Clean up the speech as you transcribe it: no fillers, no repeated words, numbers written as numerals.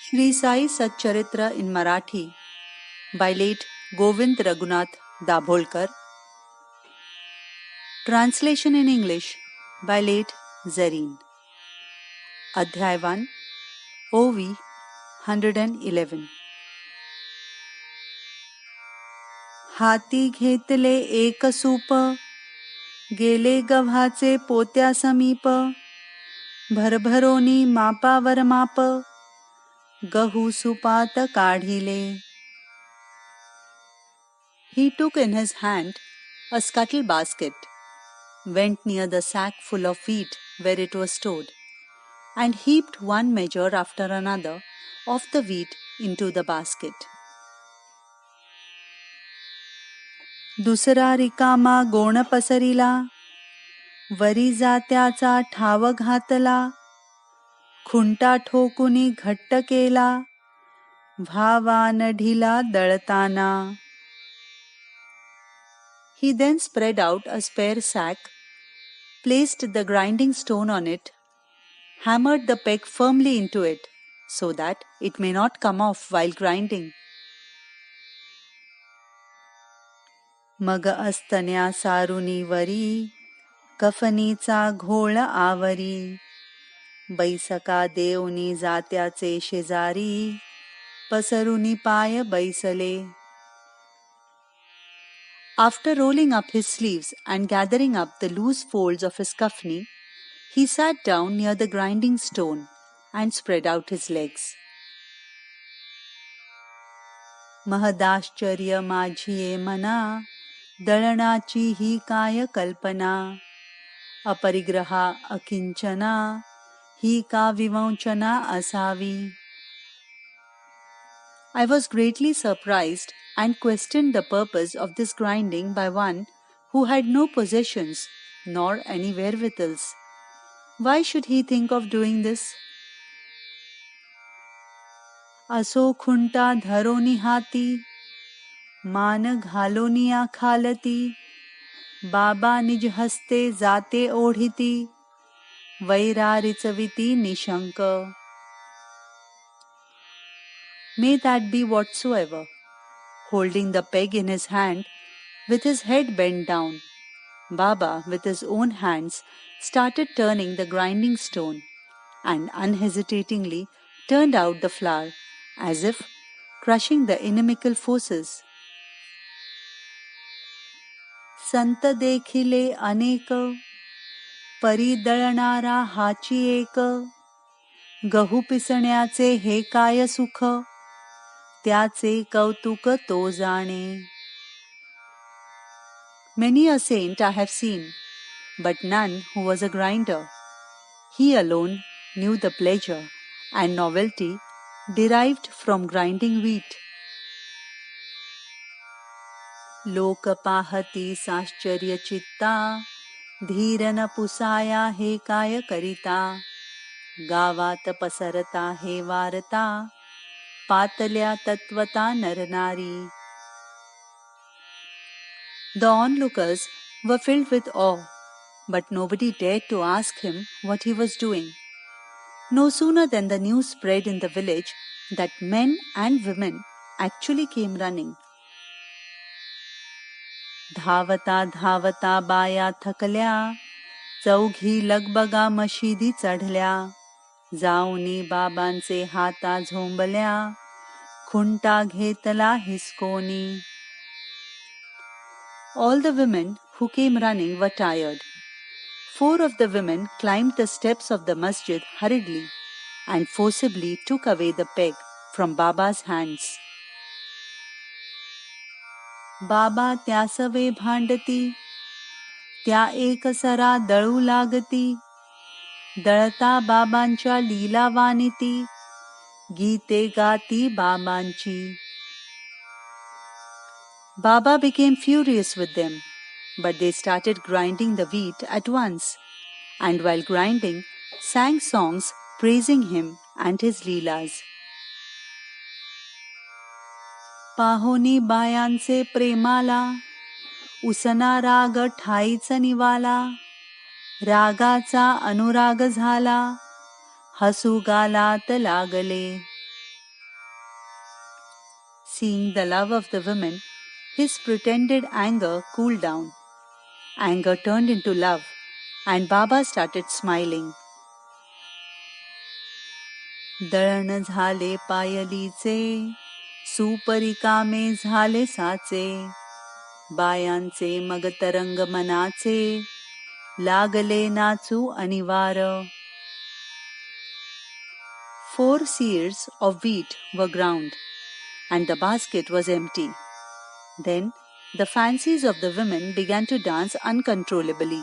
Shri Sai Satcharitra in Marathi by late Govind Raghunath Dabholkar. Translation in English by late Zareen. Adhyay 1, OV 111. हाती घेतले एक soup, गेले गव्हाचे पोत्या समीप, भरभरोनी मापावर माप, गहू सुपात काढिले. He took in his hand a scuttle basket, went near the sack full of wheat where it was stored, and heaped one measure after another of the wheat into the basket. दुसरा रिकामा gonna पसरिला, वरी जात्याचा ठाव घातला, खुंटा ठोकुनी घट्ट केला, भावान ढिला दळताना. He then spread out a spare sack, placed the grinding stone on it, hammered the peg firmly into it so that it may not come off while grinding. मग अस्तन्या सारुनी वरी, कफनीचा घोळ आवरी, बैसका देऊनी जात्याचे शेजारी, पसरुनी पाय बैसले. After rolling up his sleeves and gathering up the loose folds of his kafni, he sat down near the grinding stone and spread out his legs. महदाश्चर्य माझिये मना, दळणाची ही काय कल्पना, अपरिग्रहा अकिंचना, ही का विवंचना असावी. I was greatly surprised and questioned the purpose of this grinding by one who had no possessions nor any wherewithals. Why should he think of doing this? असो खुंटा धरोनी हाती, मान घालोनिया खालती, बाबा निज हस्ते जाते ओढिती, वैरारिचविती Nishank. May that be whatsoever. Holding the peg in his hand, with his head bent down, Baba, with his own hands, started turning the grinding stone and unhesitatingly turned out the flour, as if crushing the inimical forces. संत देखिले अनेक, परी दळणारा हाची एक, गहू पिसण्याचे हे काय सुख, त्याचे कौतुक तो जाणे. Many a saint I have seen, but none who was a grinder. He alone knew the pleasure and novelty derived from grinding wheat. लोक पाहती साश्चर्य चित्ता, धीरन पुसाया हे काय करिता, गावात पसरता हे वारता, पातल्या तत्वता नरनारी. The onlookers were filled with awe, but nobody dared to ask him what he was doing. No sooner than the news spread in the village that men and women actually came running. धावता धावता बाया थकल्या, चौघी लगबगा मशिदी चढल्या, जाऊनी बाबांचे हाता झोंबल्या, खुंटा घेतला हिसकोनी. All the women who came running were tired. 4 of the women climbed the steps of the masjid hurriedly and forcibly took away the peg from Baba's hands. बाबा त्यासवे भांडती, त्या एक सरा दळू लागती, दळता बाबांच्या लीला वानिती, गीते गाती बाबांची. Baba became furious with them, but they started grinding the wheat at once, and while grinding, sang songs praising him and his leelas. पाहोनी बायांचे प्रेमाला, उसना राग ठाईच निवाला, रागाचा अनुराग झाला, हसू गालात लागले. Seeing the love of the women, his pretended anger cooled down. Anger turned into love, and Baba started smiling. दळण झाले पायलीचे, सुपरिकामे झाले साचे, बायांचे मग तरंग मनाचे, लागले नाचू अनिवार. 4 seers of wheat were ground, and the basket was empty. Then the fancies of the women began to dance uncontrollably.